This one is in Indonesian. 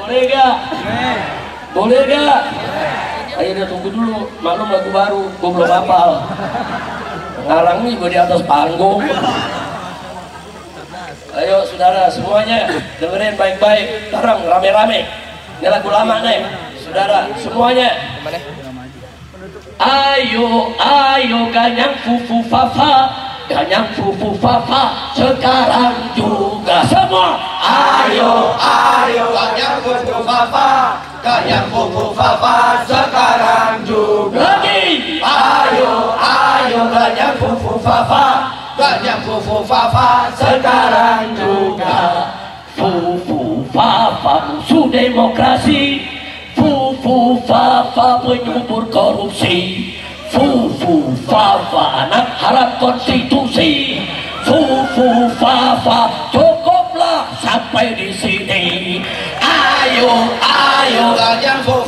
Boleh gak? Boleh gak? Ayo udah tunggu dulu, maklum lagu baru, gue belum hafal. Ngarang nih gue di atas panggung. Ayo saudara semuanya dengerin baik-baik, sekarang rame-rame. Ini lagu lama nih, saudara semuanya. Ayo, ayo ganyang fufu fafa, ganyang fufu fafa sekarang juga semua. Ayo, ayo ganyang fufu fafa, ganyang fufu fafa sekarang juga. Lagi. Ayo, ayo ganyang fufu fafa, ganyang fufu fafa sekarang juga. Fufu fafa musuh demokrasi, fufu fafa penyubur korupsi, fufu fafa anak harap konstitusi, fufu fafa cukuplah sampai di sini. Ayo, ayo ganyang fufu